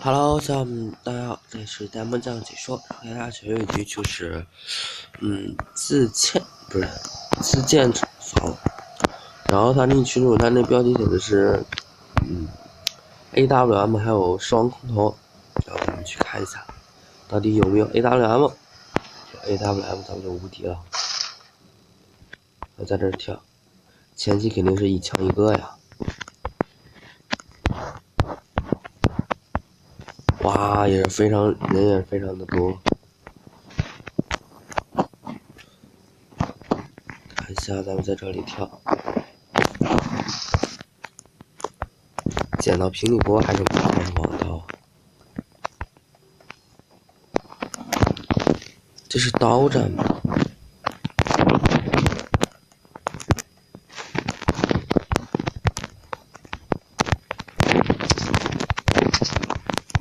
Hello，大家好，这里是弹幕酱解说。给大家学一局就是，自建房。然后他那群主他那标题写的是，AWM 还有双空投。然后我们去看一下，到底有没有 AWM？AWM 咱们就无敌了。我在这跳，前期肯定是一枪一个呀。哇，人也是非常的多。看一下，咱们在这里跳，捡到平底锅还是王刀？这是刀战吗？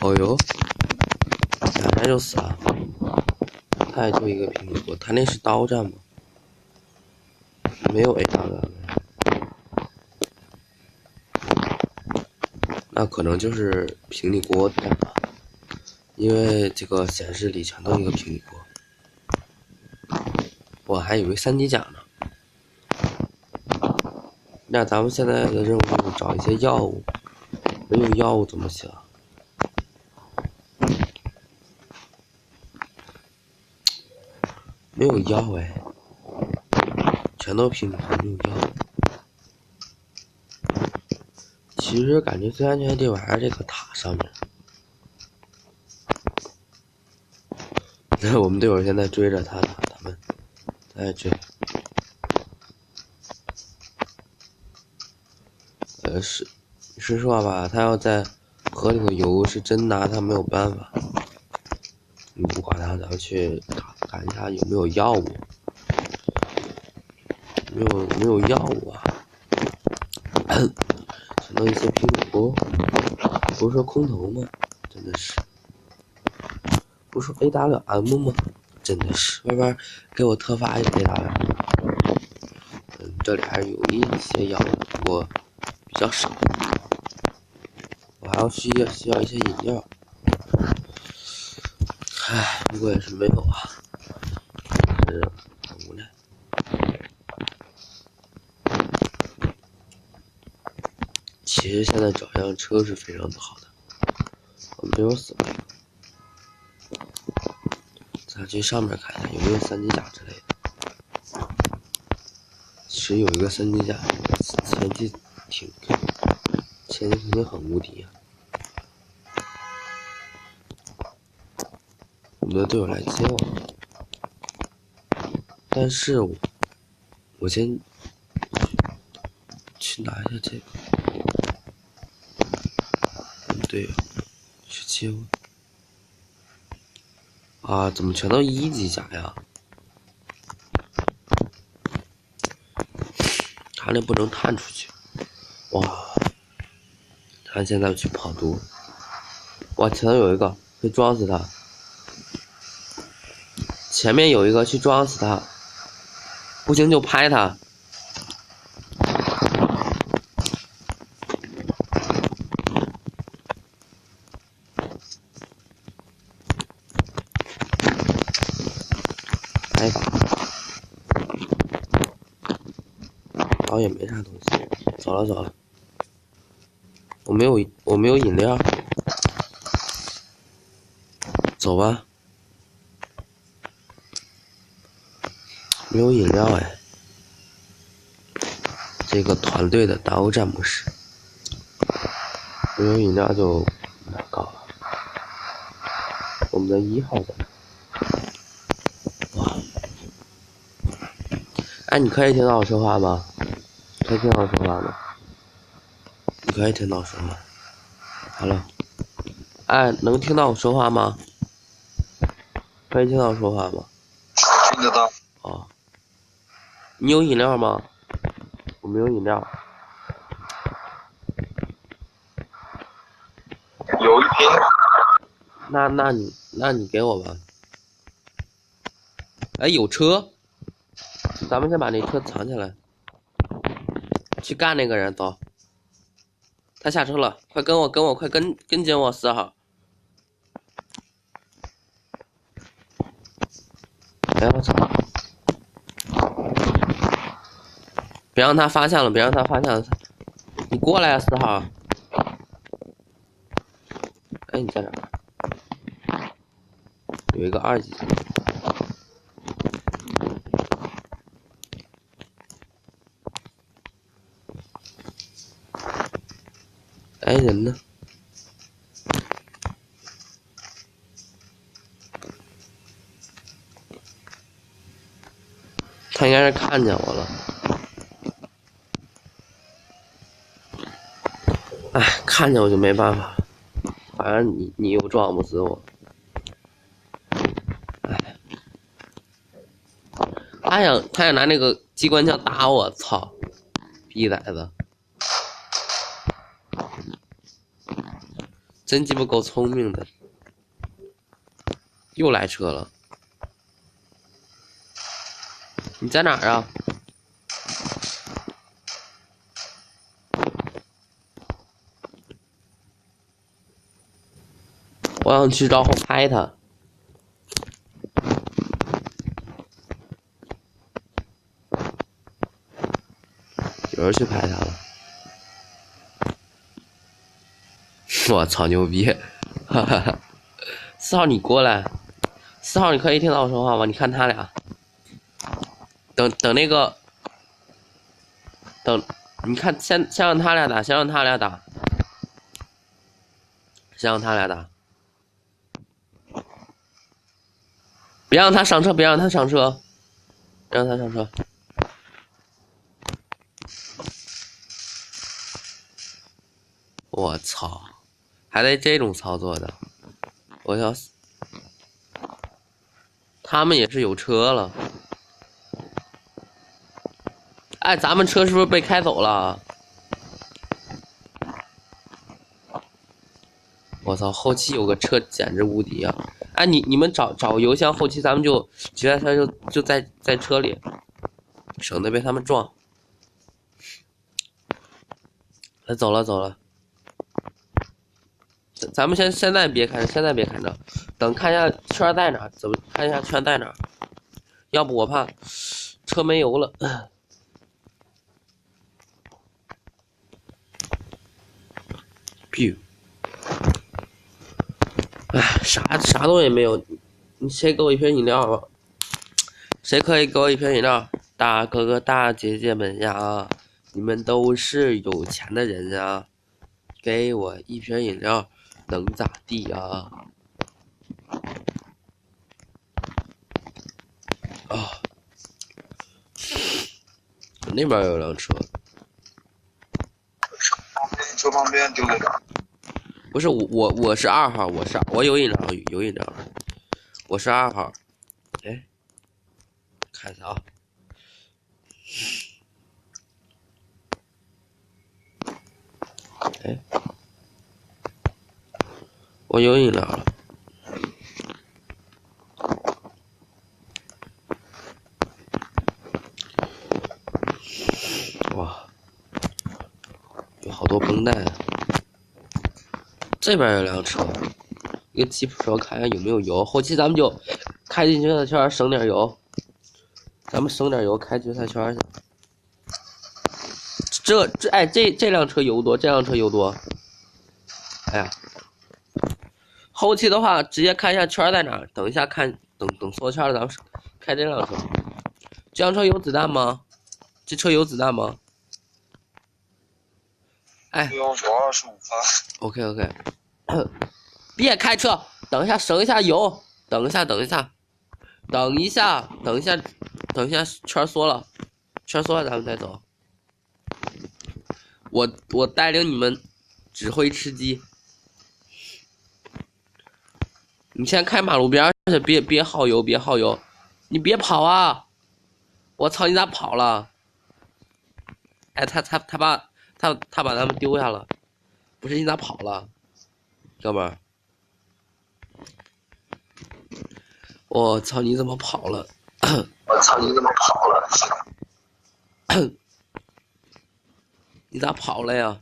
哦呦，两下就死了。他也就一个平底锅，他那是刀战吗？没有 AWM， 那可能就是平底锅战吧，因为这个显示里全都一个平底锅。我还以为3级甲呢。那咱们现在的任务就是找一些药物，没有药物怎么行？没有药哎，全都平底锅，没有药。其实感觉最安全的地方还是这个塔上面。那我们队友现在追着他呢，他们在追。是说吧，他要在河里头游，是真拿他没有办法。你不管他，咱们去看一下有没有药物。没有药物啊？想到一些平底锅，不是说空投吗？真的是，不是说 AWM 吗？真的是，外边给我特发一个 AWM。这里还是有一些药的，不过比较少。我还需要一些饮料。唉，不过也是没有啊，是很无奈。其实现在找辆车是非常的好的。我们队友死了，咱去上面看一下有没有3级甲之类的。其实有一个3级甲，前期肯定很无敌啊。我们的队友来接我，但是我先去拿一下这个。我们队友去接我。啊，怎么全都1级甲呀？他那不能探出去。哇，他现在去跑毒。哇，前头有一个，可以撞死他。前面有一个，去撞死他。不行就拍他。拍吧。然后也没啥东西，走了。我没有饮料，走吧。没有饮料哎，这个团队的打欧战模式，没有饮料就难搞了。我们的1号在哪？哇！哎，你可以听到我说话吗？可以听到我说话吗？你可以听到我说话。Hello。哎，能听到我说话吗？可以听到我说话吗？听得到。哦。你有饮料吗？我没有饮料。有一瓶。那你给我吧。哎，有车，咱们先把那车藏起来，去干那个人，走。他下车了，快跟我，快跟紧我4号。哎我操！别让他发现了，别让他发现了！你过来呀，4号。哎，你在哪儿？有一个2级。哎，人呢？他应该是看见我了。哎，看见我就没办法了。反正你又撞不死我。哎，他想拿那个机关枪打我，操！逼崽子！真鸡巴够聪明的。又来车了。你在哪儿啊？我想去招后拍他。有人去拍他了。我操，牛逼！哈哈哈。4号，你过来。4号，你可以听到我说话吗？你看他俩。等那个。等，你看，先让他俩打，先让他俩打。先让他俩打。别让他上车，别让他上车，别让他上车。我操，还得这种操作的，我要死！他们也是有车了。哎，咱们车是不是被开走了？我操，后期有个车简直无敌啊！哎，你们找油箱，后期咱们就决赛圈就在车里，省得被他们撞。走了走了，咱们现在别看着，现在别看着，等看一下圈在哪，怎么看一下圈在哪？要不我怕车没油了。哎，啥东西没有？你谁给我一瓶饮料吧？谁可以给我一瓶饮料？大哥哥大姐姐们呀，你们都是有钱的人呀，给我一瓶饮料能咋地呀？啊，那边有辆车。车旁边丢在哪？不是我是2号，我有饮料，我是2号。哎，看一下啊。哎，我有饮料了。哇，有好多绷带啊。这边有辆车，一个吉普车，看看有没有油。后期咱们就开进决赛圈，省点油。咱们省点油，开决赛圈去。这辆车油多，这辆车油多。哎呀，后期的话直接看一下圈在哪，等一下看，等缩圈了，咱们开这辆车。这辆车有子弹吗？这车有子弹吗？哎，有25发。OK， 别开车，等一下省一下油，等一下，圈缩了，咱们再走。我带领你们指挥吃鸡。你先开马路边去，别耗油，你别跑啊！我操，你咋跑了？哎，他把他们丢下了，不是你咋跑了，哥们儿？我操，你怎么跑了？你咋跑了呀？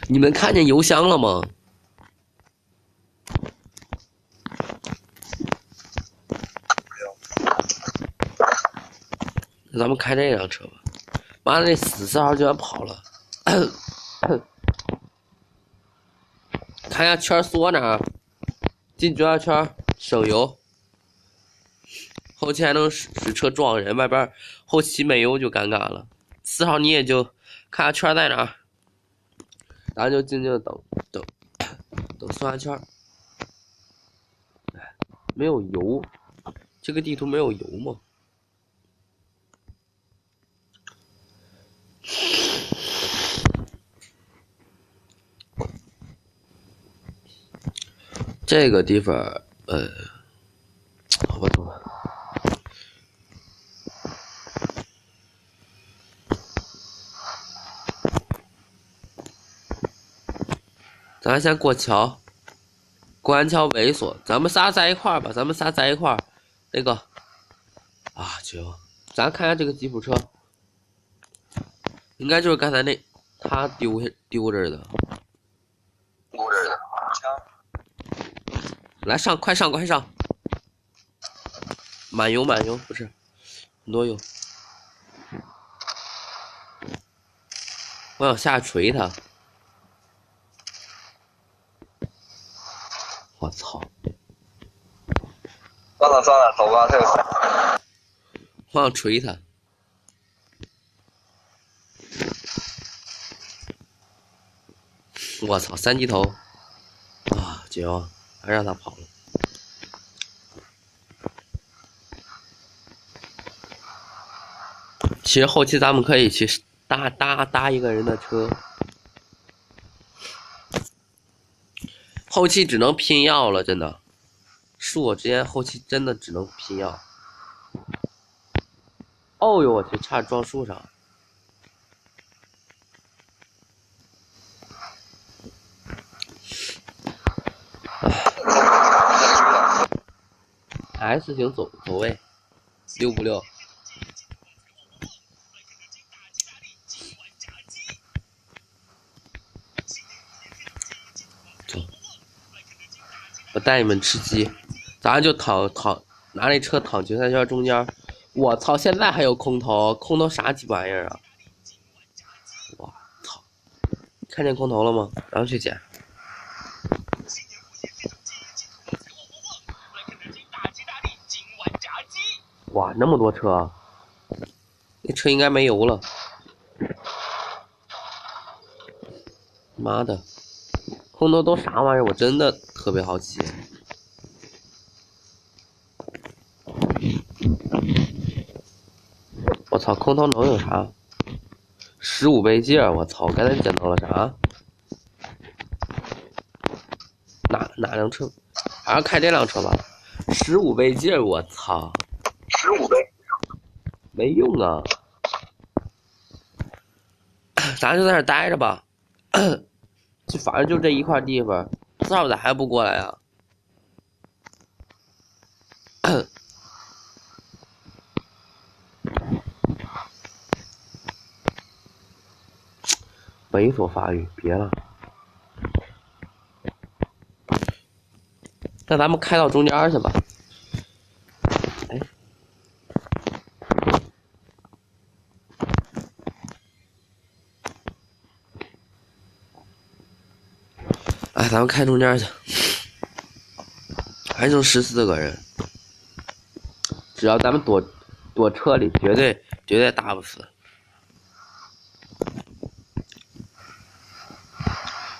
你们看见油箱了吗？那咱们开这辆车吧。妈的，那4号居然跑了！看一下圈锁哪儿？进转圈，省油。后期还能使车撞人，外边后期没油就尴尬了。4号你也就看下圈在哪儿，咱就静静的等算下圈。没有油，这个地图没有油吗？这个地方，好吧，懂了。咱先过桥，过完桥猥琐，咱们仨在一块儿吧，那个啊，行，咱看下这个吉普车，应该就是刚才那他丢这儿的。来上，快上！满油，不是很多油。我想下锤他。我操！算了，走吧，这个。我想锤他。我操，3级头啊！绝望，还让他跑了。其实后期咱们可以去搭一个人的车，后期只能拼药了，真的。恕我直言，后期真的只能拼药。哦呦我去，差点撞树上。S 型走位，6不6？走，我带你们吃鸡，咱就拿那车躺决赛圈中间。我操，现在还有空投啥鸡巴玩意儿啊！我操，看见空投了吗？然后去捡。哇，那么多车，那车应该没油了。妈的，空投都啥玩意儿？我真的特别好奇。我操，空投能有啥？15倍镜，我操，刚才捡到了啥？哪辆车？还是开这辆车吧。15倍镜，我操！15倍，没用啊！咱就在这待着吧。就反正就这一块地方，4号咋还不过来啊？猥琐发育，别了。那咱们开到中间去吧。哎，咱们开中间去，还剩14个人，只要咱们躲车里，绝对打不死。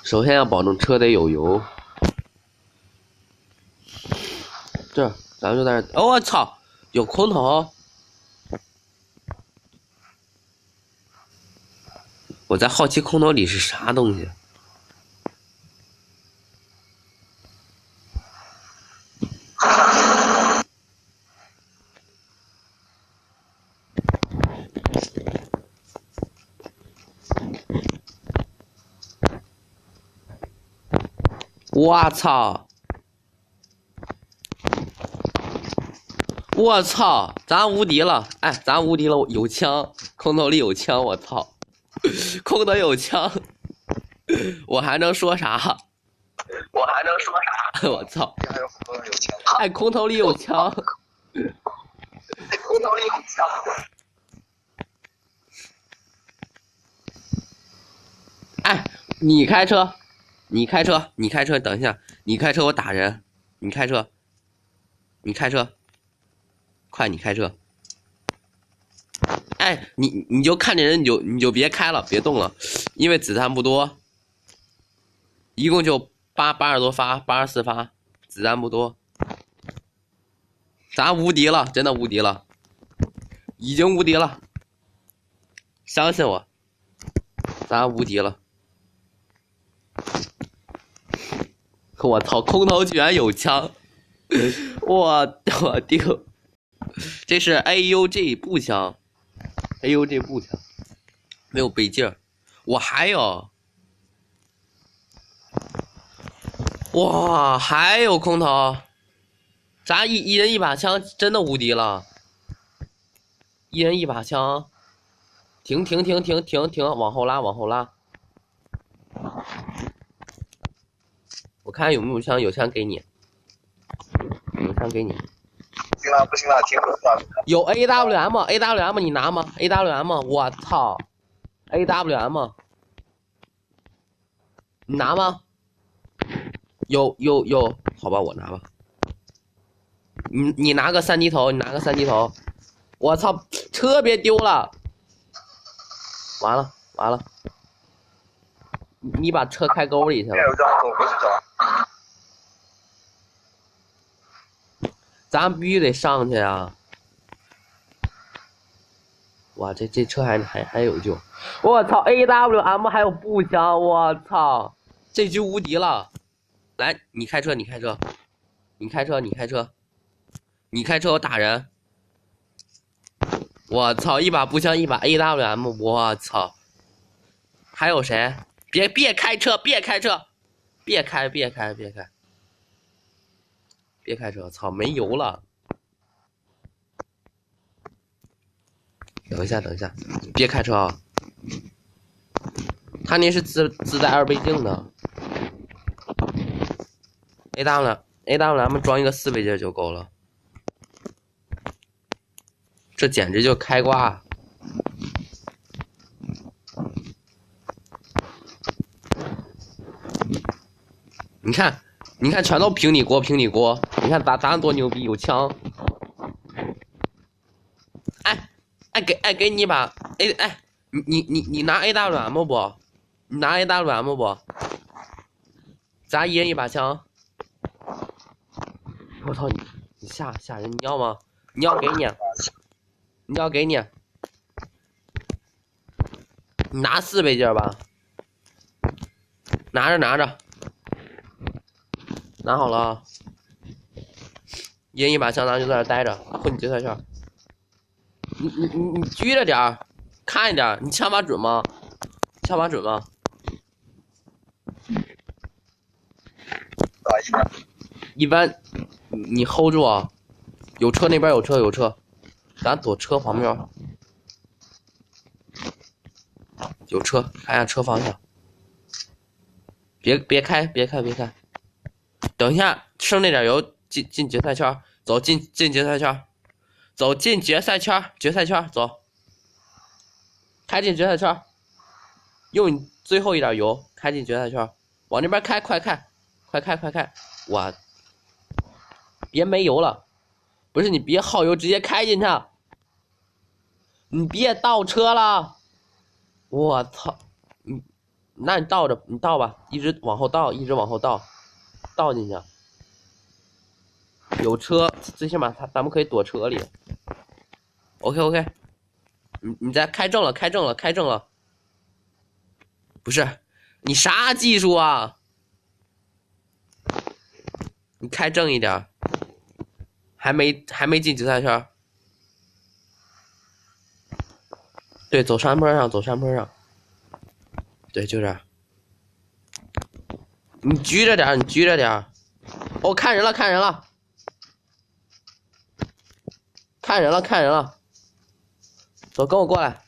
首先要保证车得有油。这咱们就在这。哦，我操，有空投！我在好奇空投里是啥东西。我操！我操！咱无敌了！哎，咱无敌了！有枪，空投里有枪！我操！空投有枪，我还能说啥？我操！还有很多人有枪。哎，空投里有枪！空投里有枪！你开车，你开车，你开车，等一下，你开车我打人，你开车，你开车，快你开车。哎，你就看见人你就别开了，别动了，因为子弹不多，一共就80多发，84发，子弹不多，咱无敌了，真的无敌了，已经无敌了，相信我，咱无敌了。我操，空投居然有枪，我丢，这是 AUG 步枪。AUG 步枪没有倍镜，我还有，哇，还有空投，咱一人一把枪，真的无敌了，一人一把枪，停，往后拉，往后拉，我看有没有枪，有枪给你，有枪给你。行了，不行了，停了。有 AWM 你拿吗 ？AWM 我操 ，AWM 你拿吗？有，好吧，我拿吧。你拿个3级头，你拿个3级头。我操，车别丢了。完了，你把车开沟里去了。咱必须得上去啊！哇，这车还有救！我操 ，AWM 还有步枪！我操，这局无敌了！来，你开车，你开车，我打人！我操，一把步枪，一把 AWM， 我操！还有谁？别开车，别开！别开车，操，没油了。等一下，别开车啊！他那是自带2倍镜的。AWM 装一个4倍镜就够了。这简直就开挂！你看，全都凭你锅！你看咱多牛逼，有枪！给你一把！你拿 AWM 不？你拿 AWM 不？咱一人一把枪！我操你吓人！你要吗？你要给你！你拿4倍镜吧！拿着，拿好了，一人一把枪，咱就在那待着，混决赛圈。你拘着点，看一点，你枪法准吗？一般，你 hold 住啊！有车，那边有车，咱躲车旁边。有车，看下车方向。别开！等一下，剩那点油，进决赛圈，走进决赛圈，决赛圈走，开进决赛圈，用你最后一点油开进决赛圈，往那边开，快开！我别没油了，不是你别耗油，直接开进去，你别倒车了，我操！那你倒吧，一直往后倒，倒进去。有车，最起码咱们可以躲车里。OK， 你再开正了。不是，你啥技术啊？你开正一点，还没进决赛圈。对，走山坡上。对，就这儿。你拘着点。哦，看人了。走，跟我过来。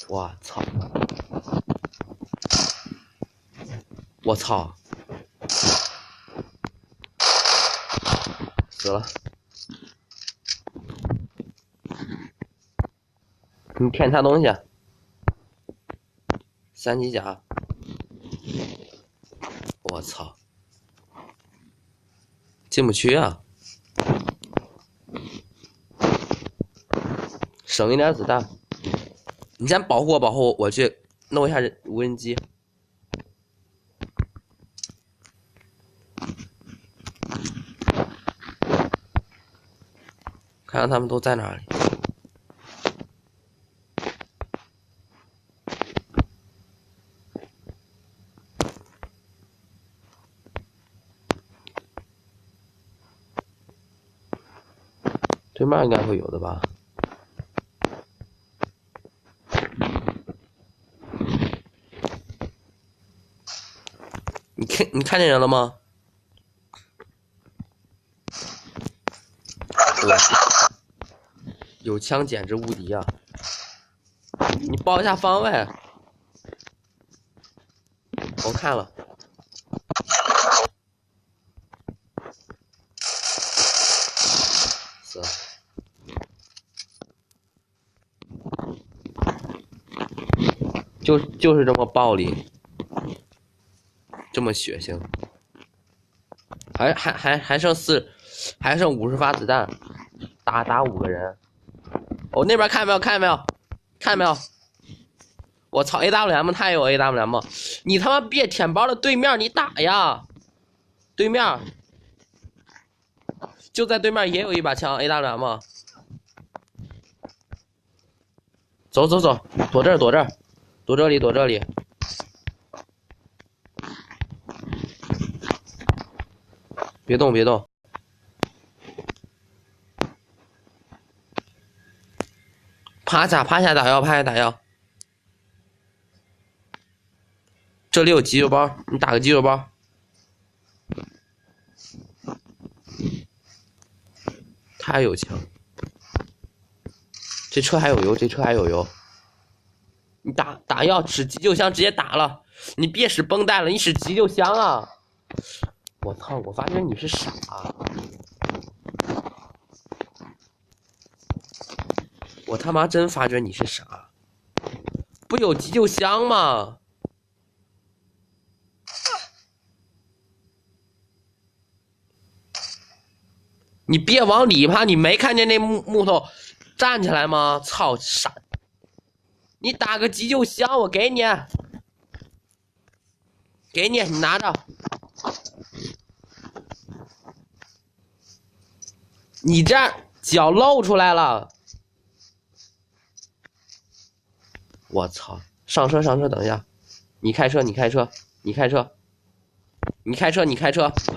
我操！死了！你舔啥东西？3级甲，我操，进不去啊！省一点子弹，你先保护我，保护我，我去弄一下无人机。看看他们都在哪里。对面应该会有的吧？你看见人了吗？有枪简直无敌啊！你报一下方位。我看了。死了。就是这么暴力，这么血腥。还剩50发子弹，打5个人。哦，那边看见没有？看见没有？看见没有？我操 ！AWM 他也有 AWM， 你他妈别舔包的对面你打呀！对面就在对面也有一把枪 AWM。走，躲这儿，躲这里。别动。趴下打药。这里有急救包，你打个急救包。他还有枪，这车还有油，你打药，使急救箱直接打了，你别使绷带了，你使急救箱啊！我操！我发觉你是傻。我他妈真发觉你是傻，不有急救箱吗？你别往里趴，你没看见那木头站起来吗？操傻！你打个急救箱，我给你，你拿着。你这脚露出来了。我操！上车，等一下。你开车，快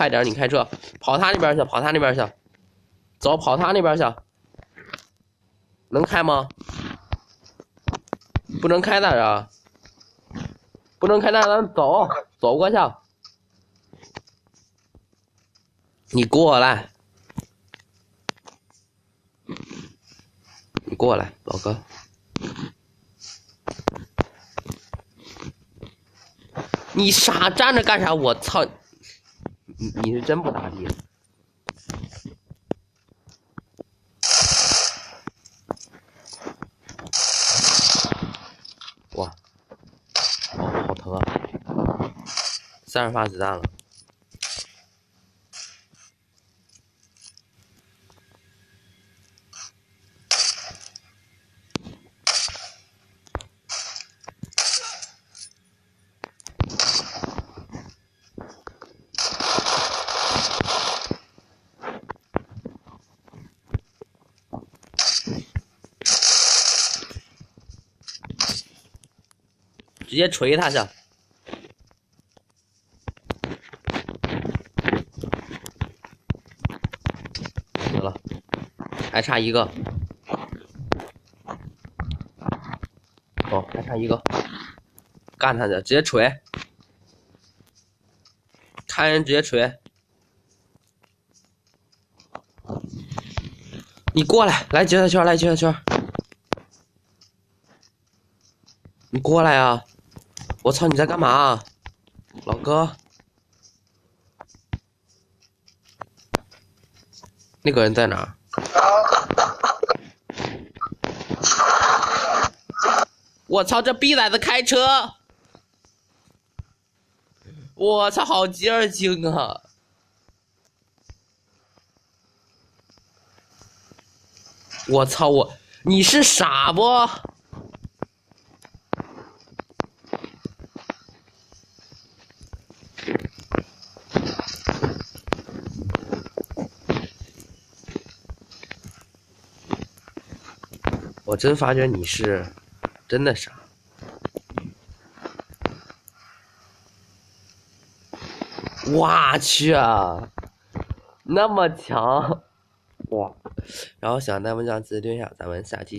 点！你开车，跑他那边去，走，跑他那边去。能开吗？不能开那啊！不能开那，咱走过去。你过来，老哥。你傻站着干啥？我操！你是真不咋地。哇，好疼啊！30发子弹了。直接锤他去！死了，还差一个。哦，还差一个，干他去！直接锤，看人直接锤。你过来，来决赛圈，你过来啊！我操，你在干嘛，老哥？那个人在哪？我操，这逼崽子开车！我操，好急儿精啊！我操你是傻不？我真发觉你是真的傻。我去啊，那么强！哇！然后想弹幕这样子对一下，咱们下期。